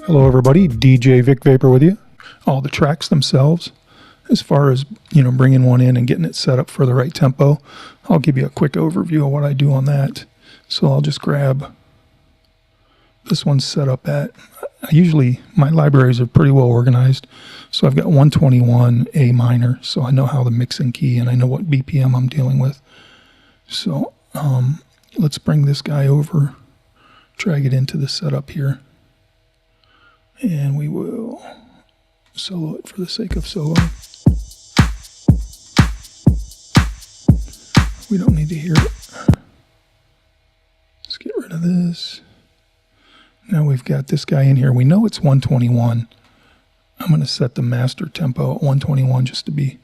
Hello everybody, djvicvapor with you. All the tracks themselves, as far as, bringing one in and getting it set up for the right tempo, I'll give you a quick overview of what I do on that. So I'll just grab this one set up at, my libraries are pretty well organized. So I've got 121 A minor, so I know how the mixing key and I know what BPM I'm dealing with. So let's bring this guy over, drag it into the setup here. And we will solo it for the sake of solo. We don't need to hear it. Let's get rid of this. Now we've got this guy in here. We know it's 121. I'm going to set the master tempo at 121 just to be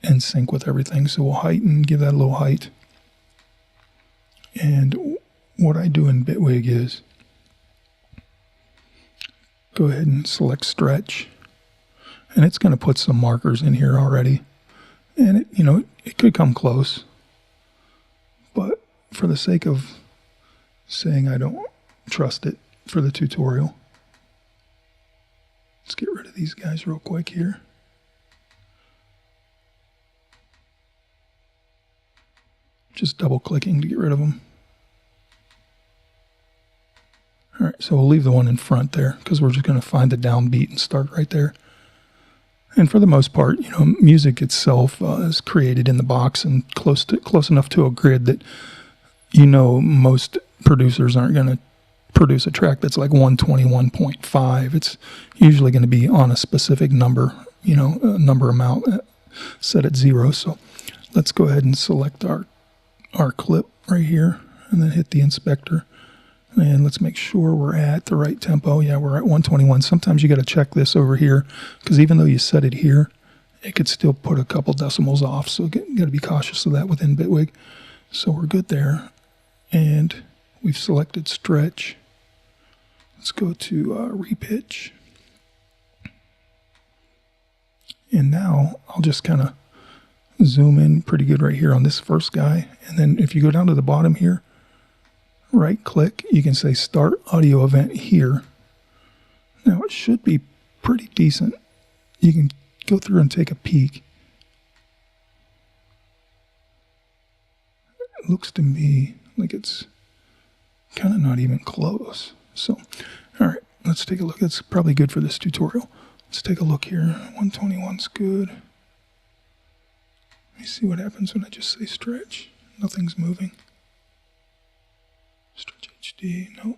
in sync with everything. So we'll heighten, give that a little height. And what I do in Bitwig is go ahead and select stretch, and it's going to put some markers in here already, and it could come close, but for the sake of saying I don't trust it for the tutorial, let's get rid of these guys real quick here. Just double clicking to get rid of them. All right, so we'll leave the one in front there because we're just going to find the downbeat and start right there. And for the most part, music itself is created in the box and close enough to a grid that most producers aren't going to produce a track that's like 121.5. It's usually going to be on a specific number, a number amount set at 0. So let's go ahead and select our clip right here and then hit the inspector. And let's make sure we're at the right tempo. Yeah, we're at 121. Sometimes you got to check this over here because even though you set it here, it could still put a couple decimals off. So you got to be cautious of that within Bitwig. So we're good there. And we've selected stretch. Let's go to repitch. And now I'll just kind of zoom in pretty good right here on this first guy. And then if you go down to the bottom here, right click, you can say start audio event here. Now it should be pretty decent. You can go through and take a peek. It looks to me like it's kind of not even close. So, all right, let's take a look. It's probably good for this tutorial. Let's take a look here. 121's good. Let me see what happens when I just say stretch. Nothing's moving. Stretch HD, nope.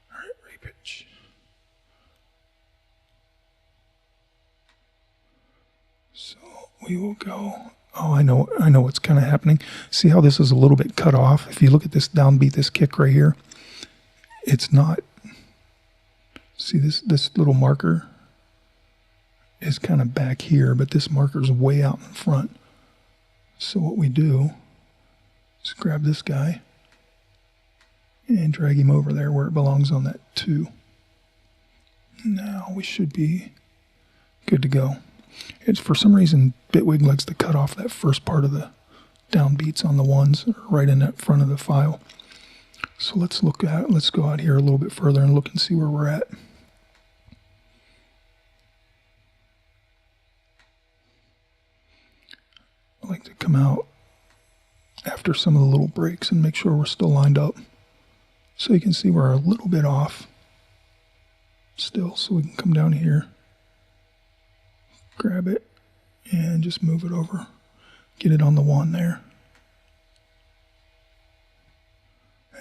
All right, repitch. So we will go. Oh, I know what's kind of happening. See how this is a little bit cut off? If you look at this downbeat, this kick right here, it's not. See this little marker is kind of back here, but this marker is way out in front. So what we do is grab this guy and drag him over there where it belongs on that 2. Now we should be good to go. It's for some reason Bitwig likes to cut off that first part of the downbeats on the ones right in that front of the file. So let's go out here a little bit further and look and see where we're at. I like to come out after some of the little breaks and make sure we're still lined up. So you can see we're a little bit off still, so we can come down here, grab it, and just move it over, get it on the 1 there.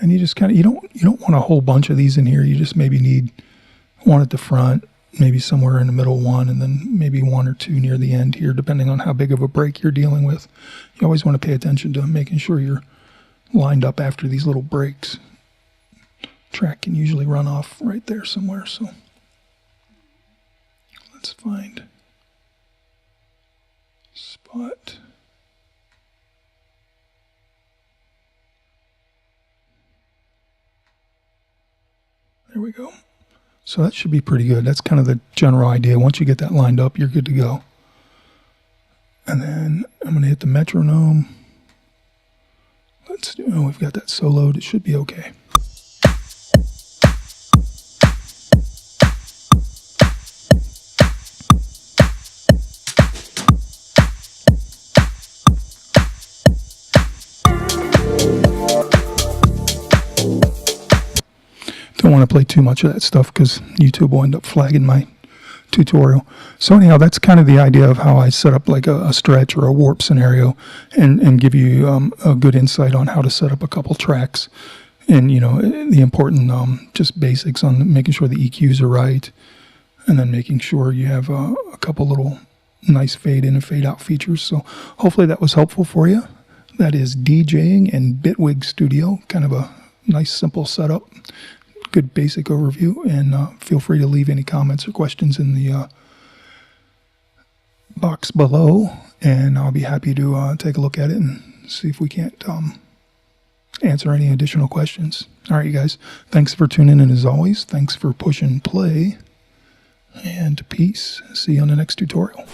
And you just you don't want a whole bunch of these in here. You just maybe need one at the front, maybe somewhere in the middle 1, and then maybe 1 or 2 near the end here, depending on how big of a break you're dealing with. You always want to pay attention to making sure you're lined up after these little breaks. Track can usually run off right there somewhere, so let's find spot. There we go. So that should be pretty good. That's kind of the general idea. Once you get that lined up, you're good to go. And then I'm going to hit the metronome. Let's do, we've got that soloed. It should be okay. want to play too much of that stuff because YouTube will end up flagging my tutorial. So anyhow, that's kind of the idea of how I set up like a stretch or a warp scenario, and give you a good insight on how to set up a couple tracks, and the important just basics on making sure the EQs are right, and then making sure you have a couple little nice fade in and fade out features. So hopefully that was helpful for you. That is DJing in Bitwig Studio, kind of a nice simple setup, good basic overview, and feel free to leave any comments or questions in the box below, and I'll be happy to take a look at it and see if we can't answer any additional questions. All right, you guys, thanks for tuning in as always. Thanks for pushing play, and peace. See you on the next tutorial.